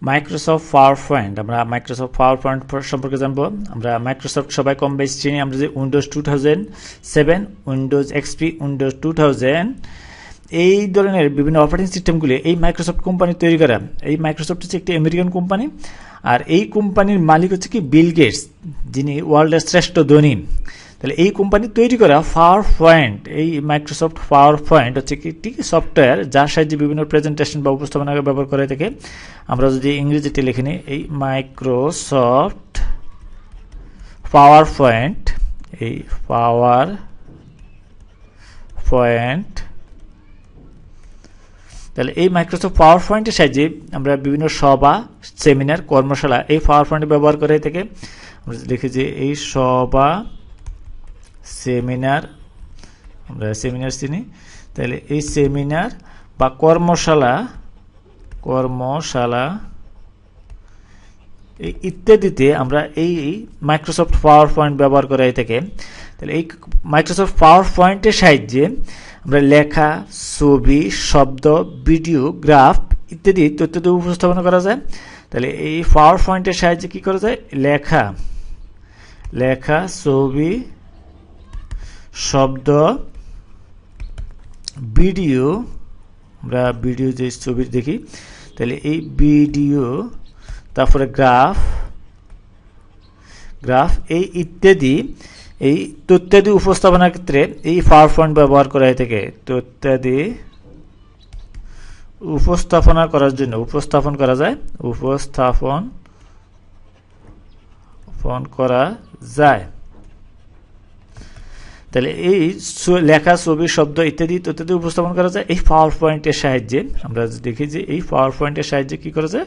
Microsoft power point, আমরা Microsoft power point সম্পর্কে জানবো। আমরা মাইক্রোসফট সবাই কম বেশি চিনি, আমরা যে উইন্ডোজ 2007, উইন্ডোজ এক্সপি, উইন্ডোজ 2000 এই ধরনের বিভিন্ন অপারেটিং সিস্টেমগুলি এই মাইক্রোসফট কোম্পানি তৈরি করা। এই মাইক্রোসফট হচ্ছে একটি আমেরিকান কোম্পানি, আর এই কোম্পানির মালিক হচ্ছে কি বিল গেটস, যিনি ওয়ার্ল্ডের শ্রেষ্ঠ ধনী। তাহলে এই কোম্পানি তৈরি করা পাওয়ার পয়েন্ট, এই মাইক্রোসফট পাওয়ার পয়েন্ট হচ্ছে কি একটি সফটওয়্যার যার সাহায্যে বিভিন্ন প্রেজেন্টেশন বা উপস্থাপনা ব্যবহার করে থাকে। আমরা যদি ইংরেজিতে লিখে নিই, এই মাইক্রোসফট পাওয়ার পয়েন্ট, এই পাওয়ার পয়েন্ট, তাহলে এই মাইক্রোসফট পাওয়ার পয়েন্টের সাহায্যে আমরা বিভিন্ন সভা, সেমিনার, কর্মশালা এই পাওয়ার পয়েন্ট ব্যবহার করে থাকে। আমরা লিখি যে এই সভা, সেমিনার, আমরা সেমিনার চিনি, তাহলে এই সেমিনার বা কর্মশালা এই ইত্যাদিতে আমরা এই মাইক্রোসফট পাওয়ার পয়েন্ট ব্যবহার করে থাকে। তাহলে এই মাইক্রোসফট পাওয়ার পয়েন্টের সাহায্যে আমরা লেখা, ছবি, শব্দ, ভিডিও, গ্রাফ ইত্যাদি তথ্য উপস্থাপনা করা যায়। তাহলে এই পাওয়ার পয়েন্টের সাহায্যে কি করা যায়? লেখা, ছবি, শব্দ, ভিডিও, আমরা ভিডিও যে ছবি দেখি, তাহলে এই ভিডিও, তারপরে গ্রাফ এই ইত্যাদি এই তথ্যাদি উপস্থাপনার ক্ষেত্রে এই পাওয়ার পয়েন্ট ব্যবহার করা হয়ে থাকে। তথ্যাদি উপস্থাপনা করার জন্য উপস্থাপন করা যায়। তাহলে এই লেখা, ছবি, শব্দ ইত্যাদি তথ্যাদি উপস্থাপন করা যায় এই পাওয়ার পয়েন্টের সাহায্যে। আমরা দেখি যে এই পাওয়ার পয়েন্টের সাহায্যে কি করা যায়?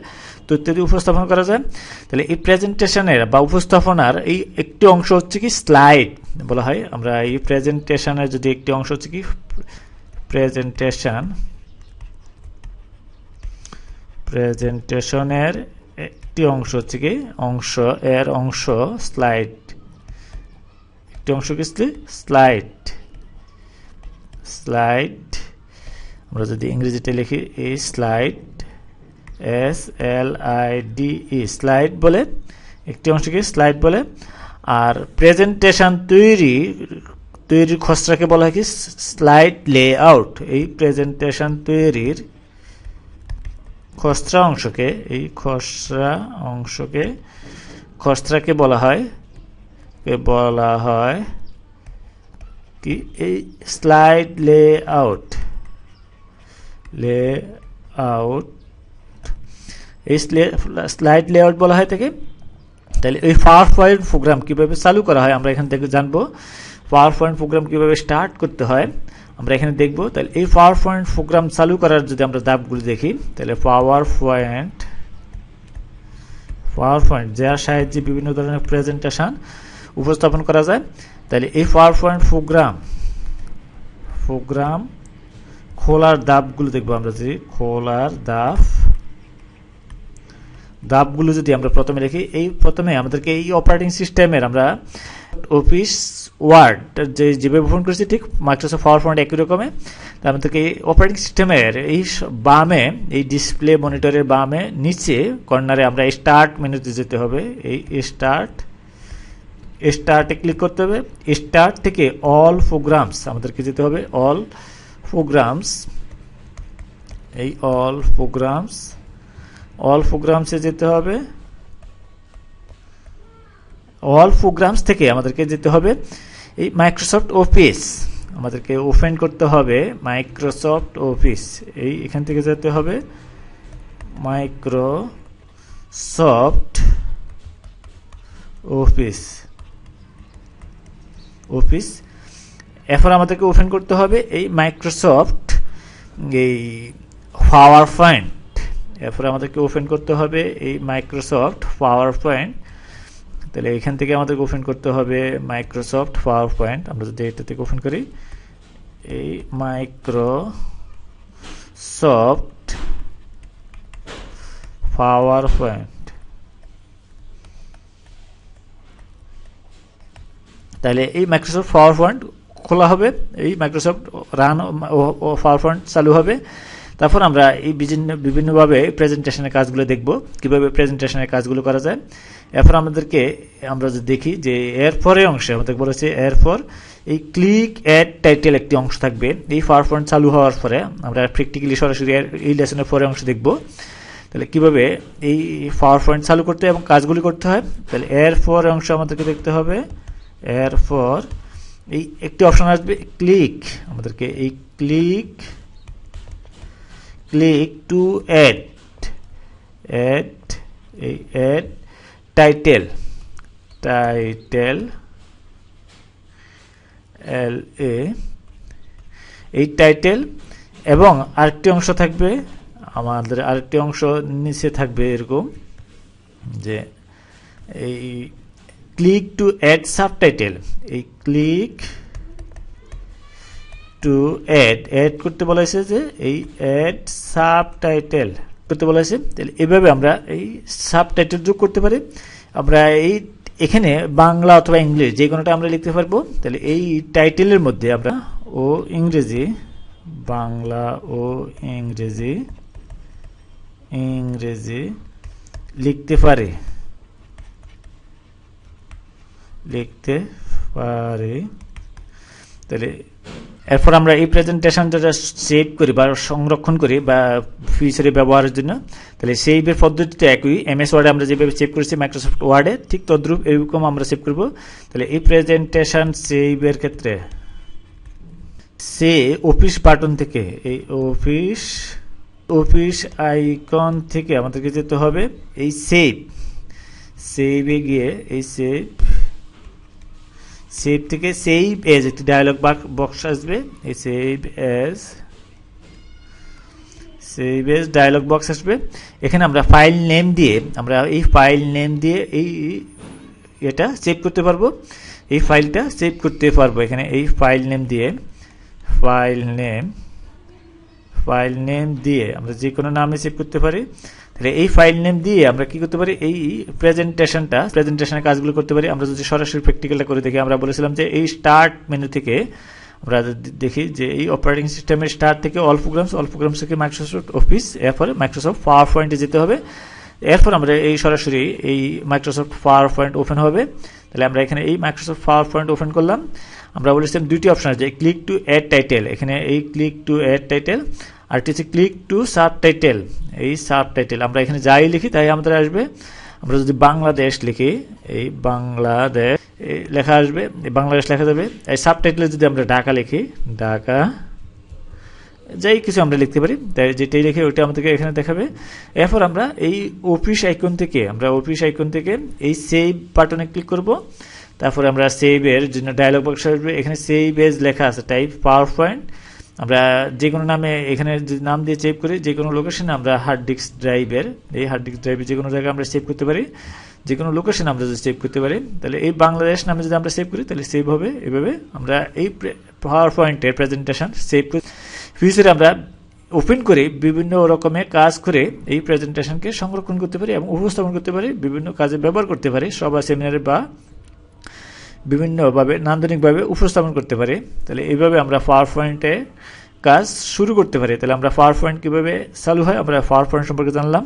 তথ্যাদি উপস্থাপন করা যায়। তাহলে এই প্রেজেন্টেশনের বা উপস্থাপনার এই একটি অংশ হচ্ছে কি স্লাইড বলা হয়। আমরা এই প্রেজেন্টেশনের যদি একটি অংশ হচ্ছে কি প্রেজেন্টেশনের একটি অংশ হচ্ছে কি অংশ স্লাইড, একটি অংশ কি স্লাইড। আমরা যদি ইংরেজিতে লিখি এই স্লাইড, SLIDE, স্লাইড বলে, একটি অংশকে স্লাইড বলে। আর প্রেজেন্টেশন তৈরির খসড়াকে বলা হয় কি স্লাইড লেআউট। এই প্রেজেন্টেশন তৈরির খসড়াকে বলা হয় কি এই স্লাইড লেআউট। এই স্লাইড লেআউট বলা হয় থাকে। তাহলে এই পাওয়ার পয়েন্ট প্রোগ্রাম কিভাবে চালু করা হয় আমরা এখান থেকে জানবো। পাওয়ার পয়েন্ট প্রোগ্রাম কিভাবে স্টার্ট করতে হয় আমরা এখানে দেখব। তাহলে এই পাওয়ার পয়েন্ট প্রোগ্রাম চালু করার যদি আমরা ধাপগুলি দেখি, তাহলে পাওয়ার পয়েন্ট যার সাহায্যে বিভিন্ন ধরনের প্রেজেন্টেশন উপস্থাপন করা যায়। তাহলে এই পাওয়ার পয়েন্ট প্রোগ্রাম খোলার ধাপগুলো দেখবো। আমরা যদি খোলার ধাপগুলো যদি আমরা প্রথমে দেখি, প্রথমে আমাদেরকে এই অপারেটিং সিস্টেমের আমরা অফিস ওয়ার্ড যেভাবে ব্যবহার করেছি ঠিক মাইক্রোসফট পাওয়ার পয়েন্ট একই রকমের। তার আমাদেরকে এই অপারেটিং সিস্টেমের এই বামে, এই ডিসপ্লে মনিটরের বামে নিচে কর্নারে আমরা স্টার্ট মেনুতে যেতে হবে। এই স্টার্টে ক্লিক করতে হবে। স্টার্ট থেকে অল প্রোগ্রামস আমাদেরকে যেতে হবে। অল প্রোগ্রামসে যেতে হবে। অল প্রোগ্রামস থেকে আমাদেরকে যেতে হবে এই মাইক্রোসফট অফিস, আমাদেরকে ওপেন করতে হবে মাইক্রোসফট অফিস। এখান থেকে যেতে হবে মাইক্রোসফট অফিস। এরপর আমাদেরকে ওপেন করতে হবে এই মাইক্রোসফট এই পাওয়ার পয়েন্ট। এরপরে আমাদেরকে ওপেন করতে হবে এই মাইক্রোসফট পাওয়ার পয়েন্ট। তাহলে এখান থেকে আমাদেরকে ওপেন করতে হবে মাইক্রোসফট পাওয়ার পয়েন্ট। আমরা যদি এটা থেকে ওপেন করি এই মাইক্রোসফট পাওয়ার পয়েন্ট, তাহলে এই মাইক্রোসফট পাওয়ার পয়েন্ট খোলা হবে। এই মাইক্রোসফট রান ও পাওয়ার পয়েন্ট চালু হবে। তারপর আমরা এই বিভিন্নভাবে প্রেজেন্টেশনের কাজগুলো দেখব, কিভাবে প্রেজেন্টেশনের কাজগুলো করা যায়। এরপর আমরা যদি দেখি যে এরপরে অংশে আমাদের বলেছে, এরপর এই ক্লিক অ্যাড টাইটেল একটি অংশ থাকবে। এই পাওয়ার পয়েন্ট চালু হওয়ার পরে আমরা প্র্যাকটিক্যালি সরাসরি এই লেসনের পরে অংশ দেখব, তাহলে কিভাবে এই পাওয়ার পয়েন্ট চালু করতে এবং কাজগুলি করতে হয়। তাহলে এরপর অংশ আমাদেরকে দেখতে হবে। এরপর এই একটি অপশন আসবে ক্লিক, আমাদেরকে এই ক্লিক টু অ্যাড এই অ্যাড টাইটেল এই টাইটেল, এবং আরেকটি অংশ থাকবে আমাদের, আরেকটি অংশ নিচে থাকবে এরকম যে এই ক্লিক টু অ্যাড সাবটাইটেল। এই ক্লিক টু অ্যাড করতে বলা হয়েছে, যে এই অ্যাড সাবটাইটেল করতে বলা হয়েছে। তাহলে এভাবে আমরা এই সাবটাইটেল যোগ করতে পারি। আমরা এখানে বাংলা অথবা ইংলিশ যে কোনোটা আমরা লিখতে পারবো। তাহলে এই টাইটেলের মধ্যে আমরা ইংরেজি, বাংলা ও ইংরেজি লিখতে পারি। তাহলে এরপর আমরা এই প্রেজেন্টেশনটা সেভ করি বা সংরক্ষণ করি বা ফিউচারে ব্যবহারের জন্য। তাহলে সেভের পদ্ধতিটা একই, এমএস ওয়ার্ডে আমরা যেভাবে সেভ করেছি মাইক্রোসফট ওয়ার্ডে, ঠিক তদ্রূপ এরকম আমরা সেভ করব। তাহলে এই প্রেজেন্টেশন সেভের ক্ষেত্রে অফিস বাটন থেকে, এই অফিস আইকন থেকে আমাদেরকে যেতে হবে এই সেভে গিয়ে এই সেভ থেকে সেভ এজ একটি ডায়লগ বক্স আসবে। এই সেভ এজ ডায়লগ বক্স আসবে। এখানে আমরা ফাইল নেম দিয়ে এটা সেভ করতে পারবো, এই ফাইলটা সেভ করতে পারবো। এখানে এই ফাইল নেম দিয়ে আমরা যে কোনো নামে সেভ করতে পারি। তাহলে এই ফাইল নেম দিয়ে আমরা কি করতে পারি, এই প্রেজেন্টেশনের কাজগুলো করতে পারি। আমরা যদি সরাসরি প্র্যাকটিক্যালটা করে দেখি, আমরা বলেছিলাম যে এই স্টার্ট মেনু থেকে আমরা দেখি যে এই অপারেটিং সিস্টেমের স্টার্ট থেকে অল প্রোগ্রামস থেকে মাইক্রোসফট অফিস, এরপরে মাইক্রোসফট পাওয়ার পয়েন্টে যেতে হবে। এরপর আমরা এই সরাসরি এই মাইক্রোসফট পাওয়ার পয়েন্ট ওপেন হবে। তাহলে আমরা এখানে এই মাইক্রোসফট পাওয়ার পয়েন্ট ওপেন করলাম। আমরা বলেছিলাম দুইটি অপশন আছে, ক্লিক টু অ্যাড টাইটেল, এখানে এই ক্লিক টু অ্যাড টাইটেল, আর হচ্ছে ক্লিক টু সাবটাইটেল। এই সাবটাইটেল আমরা এখানে যাই লিখি তাই আমাদের আসবে। আমরা যদি বাংলাদেশ লিখি, এই বাংলাদেশ লেখা আসবে, বাংলাদেশ লেখা যাবে। এই সাবটাইটেলে যদি আমরা ঢাকা লিখি, ঢাকা, যাই কিছু আমরা লিখতে পারি, তাই যেটাই লিখে ওইটা আমাদেরকে এখানে দেখাবে। এরপর আমরা এই অফিস আইকন থেকে এই সেভ বাটনে ক্লিক করব। তারপরে আমরা সেভের জন্য ডায়লগ বক্স আসবে, এখানে সেভ এজ লেখা আছে, টাইপ পাওয়ার পয়েন্ট। আমরা যে কোনো নামে এখানে নাম দিয়ে সেভ করি, যে কোনো লোকেশনে আমরা হার্ড ডিস্ক ড্রাইভের যে কোনো জায়গায় আমরা সেভ করতে পারি, যে কোনো লোকেশনে আমরা যদি সেভ করতে পারি। তাহলে এই বাংলাদেশ নামে যদি আমরা সেভ করি তাহলে সেভ হবে। এভাবে আমরা এই পাওয়ার পয়েন্টের প্রেজেন্টেশন সেভ করি। ফিউচারে আমরা ওপেন করে বিভিন্ন রকমের কাজ করে এই প্রেজেন্টেশনকে সংরক্ষণ করতে পারি এবং উপস্থাপন করতে পারি, বিভিন্ন কাজে ব্যবহার করতে পারি, সভা সেমিনারে বা বিভিন্নভাবে নান্দনিকভাবে উপস্থাপন করতে পারি। তাহলে এইভাবে আমরা পাওয়ার পয়েন্টে কাজ শুরু করতে পারি। তাহলে আমরা পাওয়ার পয়েন্ট কীভাবে চালু হয়, আমরা পাওয়ার পয়েন্ট সম্পর্কে জানলাম।